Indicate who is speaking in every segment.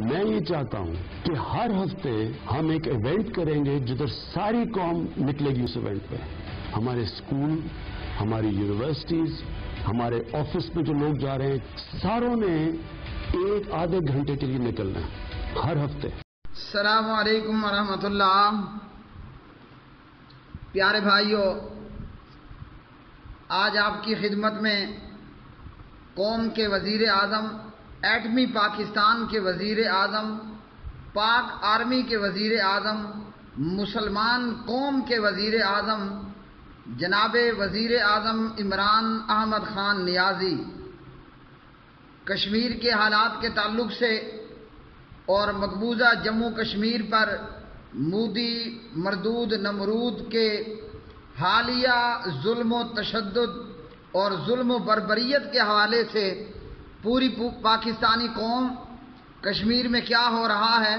Speaker 1: میں یہ چاہتا ہوں کہ ہر ہفتے ہم ایک ایونٹ کریں گے جدھر ساری قوم نکلے گی اس ایونٹ پہ. ہمارے اسکول، ہماری یونیورسٹیز، ہمارے آفس میں جو لوگ جا رہے ہیں، ساروں نے ایک آدھے گھنٹے کے لیے نکلنا ہے ہر ہفتے.
Speaker 2: السلام علیکم ورحمۃ اللہ. پیارے بھائیوں، آج آپ کی خدمت میں قوم کے وزیر اعظم، ایٹمی پاکستان کے وزیر اعظم، پاک آرمی کے وزیر اعظم، مسلمان قوم کے وزیر اعظم جناب وزیر اعظم عمران احمد خان نیازی کشمیر کے حالات کے تعلق سے اور مقبوضہ جموں کشمیر پر مودی مردود نمرود کے حالیہ ظلم و تشدد اور ظلم و بربریت کے حوالے سے پوری پاکستانی قوم، کشمیر میں کیا ہو رہا ہے،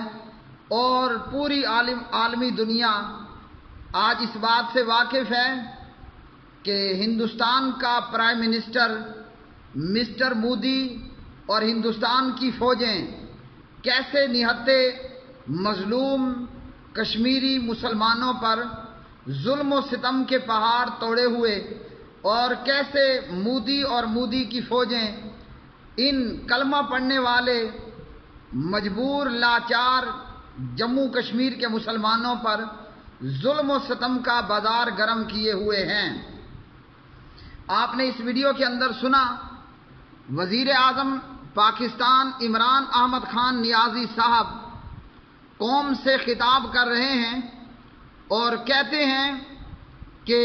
Speaker 2: اور پوری عالمی دنیا آج اس بات سے واقف ہے کہ ہندوستان کا پرائم منسٹر مسٹر مودی اور ہندوستان کی فوجیں کیسے نہتے مظلوم کشمیری مسلمانوں پر ظلم و ستم کے پہاڑ توڑے ہوئے، اور کیسے مودی اور مودی کی فوجیں ان کلمہ پڑھنے والے مجبور لاچار جموں کشمیر کے مسلمانوں پر ظلم و ستم کا بازار گرم کیے ہوئے ہیں. آپ نے اس ویڈیو کے اندر سنا وزیر اعظم پاکستان عمران احمد خان نیازی صاحب قوم سے خطاب کر رہے ہیں اور کہتے ہیں کہ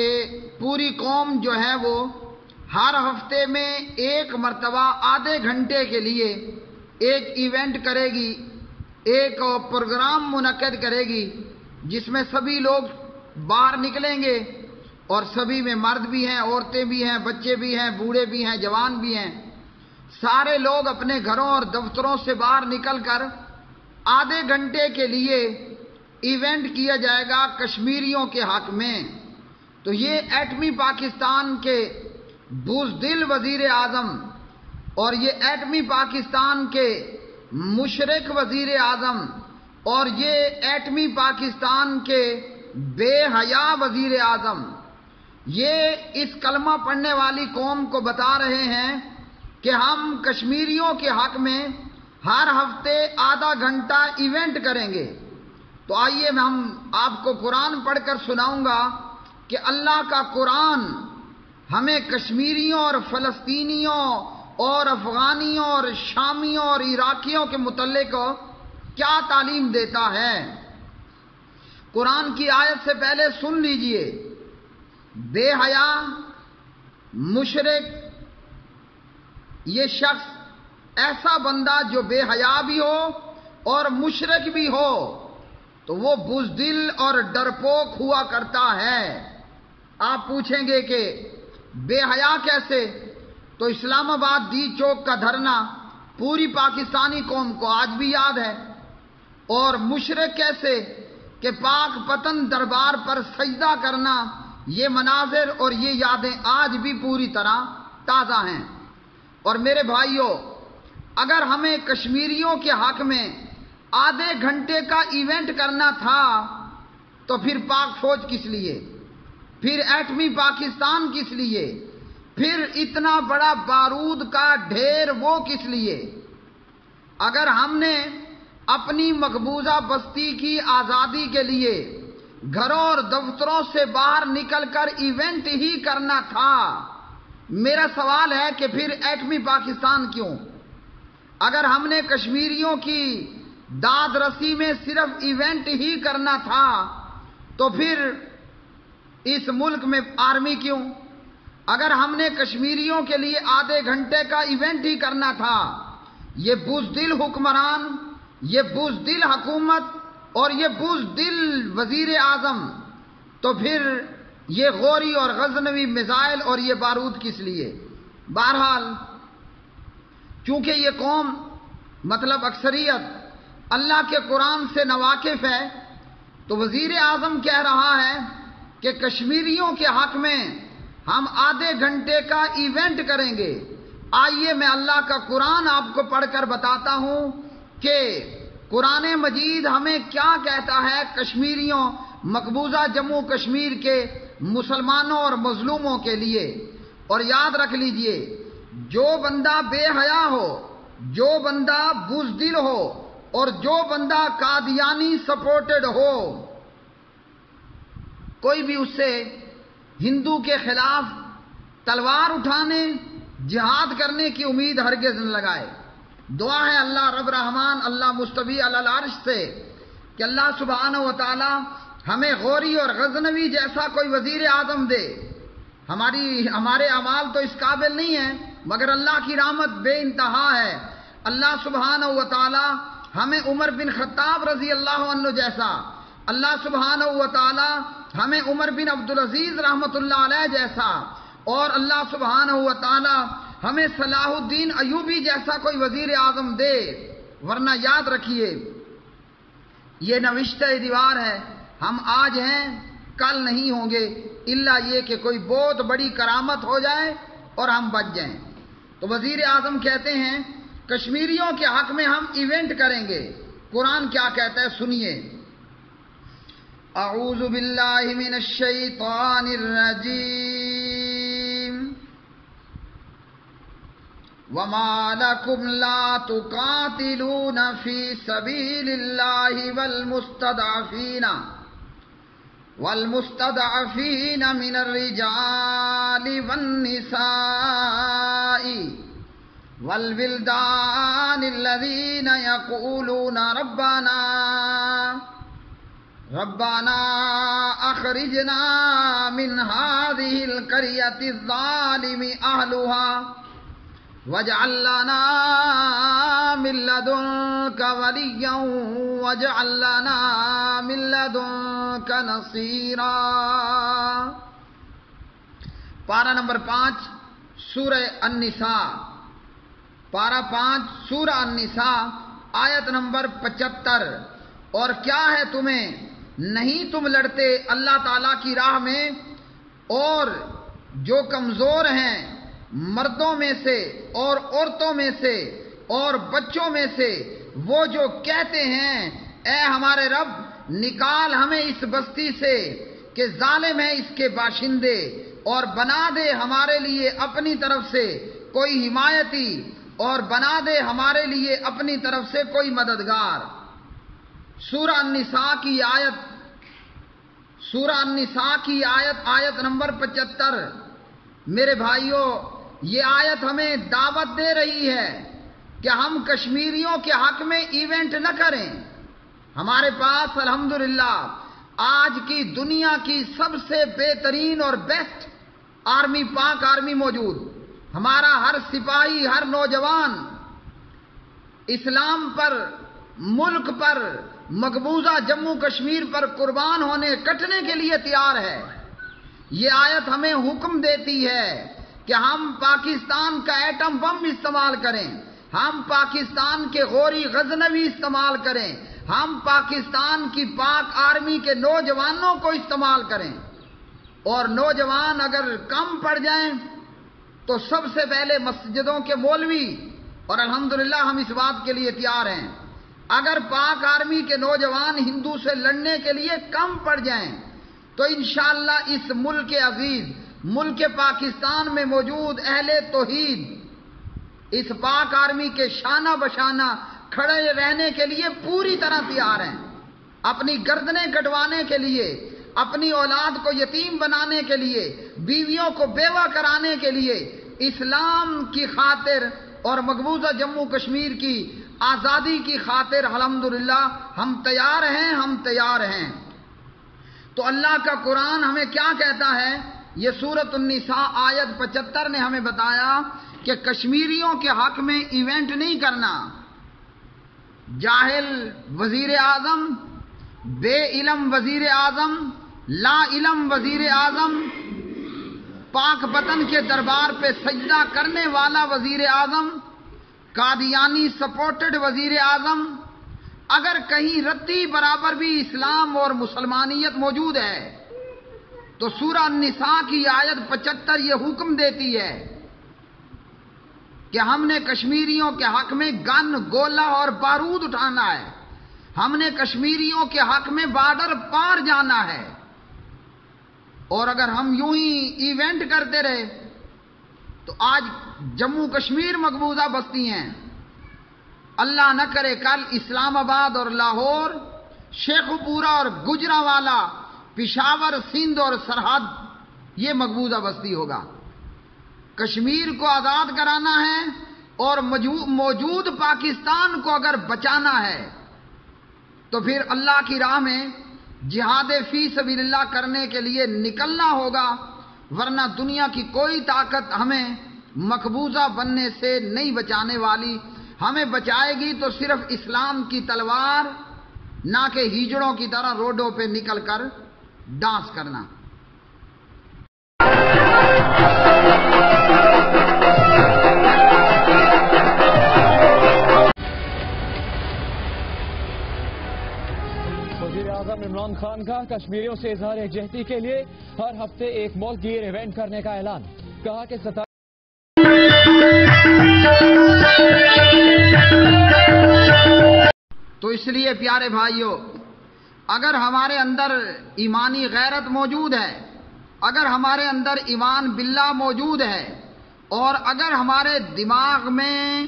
Speaker 2: پوری قوم جو ہے وہ ہر ہفتے میں ایک مرتبہ آدھے گھنٹے کے لیے ایک ایونٹ کرے گی، ایک پروگرام منعقد کرے گی جس میں سبھی لوگ باہر نکلیں گے، اور سبھی میں مرد بھی ہیں، عورتیں بھی ہیں، بچے بھی ہیں، بوڑھے بھی ہیں، جوان بھی ہیں. سارے لوگ اپنے گھروں اور دفتروں سے باہر نکل کر آدھے گھنٹے کے لیے ایونٹ کیا جائے گا کشمیریوں کے حق میں. تو یہ ایٹمی پاکستان کے بزدل وزیر اعظم اور یہ ایٹمی پاکستان کے مشرک وزیر اعظم اور یہ ایٹمی پاکستان کے بے حیا وزیر اعظم یہ اس کلمہ پڑھنے والی قوم کو بتا رہے ہیں کہ ہم کشمیریوں کے حق میں ہر ہفتے آدھا گھنٹہ ایونٹ کریں گے. تو آئیے ہم آپ کو قرآن پڑھ کر سناؤں گا کہ اللہ کا قرآن ہمیں کشمیریوں اور فلسطینیوں اور افغانیوں اور شامیوں اور عراقیوں کے متعلق کیا تعلیم دیتا ہے. قرآن کی آیت سے پہلے سن لیجئے. بے حیا، مشرک، یہ شخص ایسا بندہ جو بے حیا بھی ہو اور مشرک بھی ہو تو وہ بزدل اور ڈرپوک ہوا کرتا ہے. آپ پوچھیں گے کہ بے حیا کیسے؟ تو اسلام آباد دی چوک کا دھرنا پوری پاکستانی قوم کو آج بھی یاد ہے. اور مشرک کیسے کہ پاک پتن دربار پر سجدہ کرنا، یہ مناظر اور یہ یادیں آج بھی پوری طرح تازہ ہیں. اور میرے بھائیوں، اگر ہمیں کشمیریوں کے حق میں آدھے گھنٹے کا ایونٹ کرنا تھا تو پھر پاک فوج کس لیے، پھر ایٹمی پاکستان کس لیے، پھر اتنا بڑا بارود کا ڈھیر وہ کس لیے؟ اگر ہم نے اپنی مقبوضہ بستی کی آزادی کے لیے گھروں اور دفتروں سے باہر نکل کر ایونٹ ہی کرنا تھا، میرا سوال ہے کہ پھر ایٹمی پاکستان کیوں؟ اگر ہم نے کشمیریوں کی داد رسی میں صرف ایونٹ ہی کرنا تھا تو پھر اس ملک میں آرمی کیوں؟ اگر ہم نے کشمیریوں کے لیے آدھے گھنٹے کا ایونٹ ہی کرنا تھا، یہ بزدل حکمران، یہ بزدل حکومت اور یہ بزدل وزیر اعظم، تو پھر یہ غوری اور غزنوی میزائل اور یہ بارود کس لیے؟ بہرحال چونکہ یہ قوم مطلب اکثریت اللہ کے قرآن سے ناواقف ہے، تو وزیر اعظم کہہ رہا ہے کہ کشمیریوں کے حق میں ہم آدھے گھنٹے کا ایونٹ کریں گے. آئیے میں اللہ کا قرآن آپ کو پڑھ کر بتاتا ہوں کہ قرآن مجید ہمیں کیا کہتا ہے کشمیریوں، مقبوضہ جموں کشمیر کے مسلمانوں اور مظلوموں کے لیے؟ اور یاد رکھ لیجئے، جو بندہ بے حیا ہو، جو بندہ بزدل ہو اور جو بندہ قادیانی سپورٹڈ ہو، کوئی بھی اس سے ہندو کے خلاف تلوار اٹھانے، جہاد کرنے کی امید ہرگز نہ لگائے۔ دعا ہے اللہ رب رحمان، اللہ مستوی علی العرش سے کہ اللہ سبحانہ و تعالی ہمیں غوری اور غزنوی جیسا کوئی وزیر اعظم دے۔ ہمارے اعمال تو اس قابل نہیں ہیں، مگر اللہ کی رحمت بے انتہا ہے۔ اللہ سبحانہ و تعالی ہمیں عمر بن خطاب رضی اللہ عنہ جیسا، اللہ سبحانہ و تعالی ہمیں عمر بن عبدالعزیز رحمت اللہ علیہ جیسا، اور اللہ سبحانہ و تعالی ہمیں صلاح الدین ایوبی جیسا کوئی وزیر اعظم دے۔ ورنہ یاد رکھیے، یہ نوشتہ دیوار ہے، ہم آج ہیں کل نہیں ہوں گے، الا یہ کہ کوئی بہت بڑی کرامت ہو جائے اور ہم بچ جائیں۔ تو وزیر اعظم کہتے ہیں کشمیریوں کے حق میں ہم ایونٹ کریں گے۔ قرآن کیا کہتا ہے سنیے، اعوذ باللہ من الشیطان الرجیم، وما لكم لا تقاتلون في سبيل الله والمستضعفين من الرجال والنساء والولدان الذين يقولون ربنا أخرجنا من هذه القرية الظالم أهلها واجعل لنا من لدنك وليا واجعل لنا من لدنك نصيرا۔ پارہ نمبر 5 سورہ النساء، پارہ 5 سورہ النساء آیت نمبر 75۔ اور کیا ہے تمہیں، نہیں تم لڑتے اللہ تعالیٰ کی راہ میں، اور جو کمزور ہیں مردوں میں سے اور عورتوں میں سے اور بچوں میں سے، وہ جو کہتے ہیں اے ہمارے رب نکال ہمیں اس بستی سے کہ ظالم ہے اس کے باشندے، اور بنا دے ہمارے لیے اپنی طرف سے کوئی حمایتی، اور بنا دے ہمارے لیے اپنی طرف سے کوئی مددگار۔ سورہ النساء کی آیت نمبر 75۔ میرے بھائیوں، یہ آیت ہمیں دعوت دے رہی ہے کہ ہم کشمیریوں کے حق میں ایونٹ نہ کریں۔ ہمارے پاس الحمدللہ آج کی دنیا کی سب سے بہترین اور بیسٹ آرمی، پاک آرمی موجود۔ ہمارا ہر سپاہی، ہر نوجوان اسلام پر، ملک پر، مقبوضہ جموں کشمیر پر قربان ہونے، کٹنے کے لیے تیار ہے۔ یہ آیت ہمیں حکم دیتی ہے کہ ہم پاکستان کا ایٹم بم استعمال کریں، ہم پاکستان کے غوری غزنوی استعمال کریں، ہم پاکستان کی پاک آرمی کے نوجوانوں کو استعمال کریں۔ اور نوجوان اگر کم پڑ جائیں تو سب سے پہلے مسجدوں کے مولوی، اور الحمدللہ ہم اس بات کے لیے تیار ہیں، اگر پاک آرمی کے نوجوان ہندو سے لڑنے کے لیے کم پڑ جائیں تو انشاءاللہ اس ملک عزیز، ملک پاکستان میں موجود اہل توحید اس پاک آرمی کے شانہ بشانہ کھڑے رہنے کے لیے پوری طرح تیار ہیں، اپنی گردنیں کٹوانے کے لیے، اپنی اولاد کو یتیم بنانے کے لیے، بیویوں کو بیوہ کرانے کے لیے، اسلام کی خاطر اور مقبوضہ جموں کشمیر کی آزادی کی خاطر الحمدللہ ہم تیار ہیں۔ تو اللہ کا قرآن ہمیں کیا کہتا ہے؟ یہ سورۃ النساء آیت 75 نے ہمیں بتایا کہ کشمیریوں کے حق میں ایونٹ نہیں کرنا۔ جاہل وزیر اعظم، بے علم وزیر اعظم، لا علم وزیر اعظم، پاک وطن کے دربار پہ سجدہ کرنے والا وزیر اعظم، قادیانی سپورٹڈ وزیر اعظم، اگر کہیں رتی برابر بھی اسلام اور مسلمانیت موجود ہے تو سورہ النساء کی آیت 75 یہ حکم دیتی ہے کہ ہم نے کشمیریوں کے حق میں گن، گولہ اور بارود اٹھانا ہے، ہم نے کشمیریوں کے حق میں بارڈر پار جانا ہے، اور اگر ہم یوں ہی ایونٹ کرتے رہے تو آج جموں کشمیر مقبوضہ بستی ہیں، اللہ نہ کرے کل اسلام آباد اور لاہور، شیخو پورہ اور گجرانوالہ، پشاور، سندھ اور سرحد یہ مقبوضہ بستی ہوگا۔ کشمیر کو آزاد کرانا ہے اور موجود پاکستان کو اگر بچانا ہے تو پھر اللہ کی راہ میں جہاد فی سبیل اللہ کرنے کے لیے نکلنا ہوگا، ورنہ دنیا کی کوئی طاقت ہمیں مقبوضہ بننے سے نہیں بچانے والی۔ ہمیں بچائے گی تو صرف اسلام کی تلوار، نہ کہ ہیجڑوں کی طرح روڈوں پہ نکل کر ڈانس کرنا۔
Speaker 3: وزیر اعظم عمران خان کا کشمیریوں سے اظہار یکجہتی کے لیے ہر ہفتے ایک ملک گیر ایونٹ کرنے کا اعلان، کہا کہ
Speaker 2: تو اس لیے پیارے بھائیوں، اگر ہمارے اندر ایمانی غیرت موجود ہے، اگر ہمارے اندر ایمان باللہ موجود ہے، اور اگر ہمارے دماغ میں،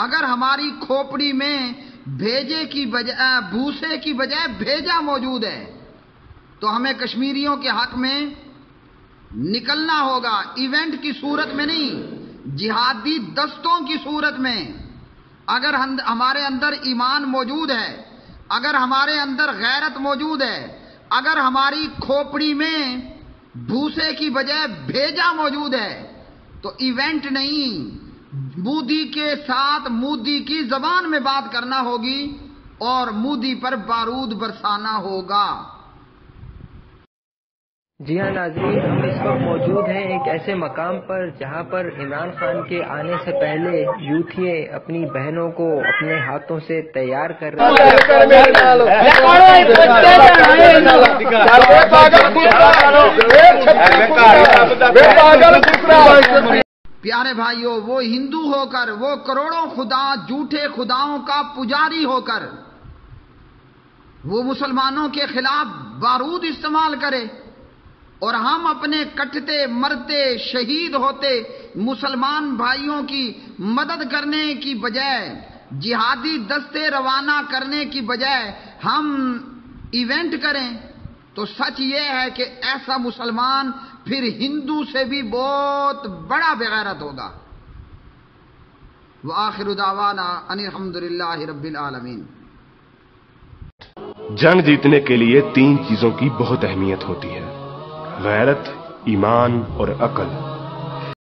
Speaker 2: اگر ہماری کھوپڑی میں بھوسے کی بجائے بھیجا موجود ہے، تو ہمیں کشمیریوں کے حق میں نکلنا ہوگا، ایونٹ کی صورت میں نہیں، جہادی دستوں کی صورت میں۔ اگر ہمارے اندر ایمان موجود ہے، اگر ہمارے اندر غیرت موجود ہے، اگر ہماری کھوپڑی میں بھوسے کی بجائے بھیجا موجود ہے، تو ایونٹ نہیں، مودی کے ساتھ مودی کی زبان میں بات کرنا ہوگی اور مودی پر بارود برسانا ہوگا۔
Speaker 4: جی ہاں ناظرین، ہم اس وقت موجود ہیں ایک ایسے مقام پر جہاں پر عمران خان کے آنے سے پہلے یوتھیے اپنی بہنوں کو اپنے ہاتھوں سے تیار کر رہے ہیں۔
Speaker 2: پیارے بھائیوں، وہ ہندو ہو کر، وہ کروڑوں خدا جھوٹے خداؤں کا پجاری ہو کر وہ مسلمانوں کے خلاف بارود استعمال کرے، اور ہم اپنے کٹتے مرتے شہید ہوتے مسلمان بھائیوں کی مدد کرنے کی بجائے، جہادی دستے روانہ کرنے کی بجائے ہم ایونٹ کریں، تو سچ یہ ہے کہ ایسا مسلمان پھر ہندو سے بھی بہت بڑا بغیرت ہوگا۔ وآخر دعوانا ان الحمدللہ رب العالمین۔
Speaker 5: جنگ جیتنے کے لیے 3 چیزوں کی بہت اہمیت ہوتی ہے: غیرت، ایمان اور عقل۔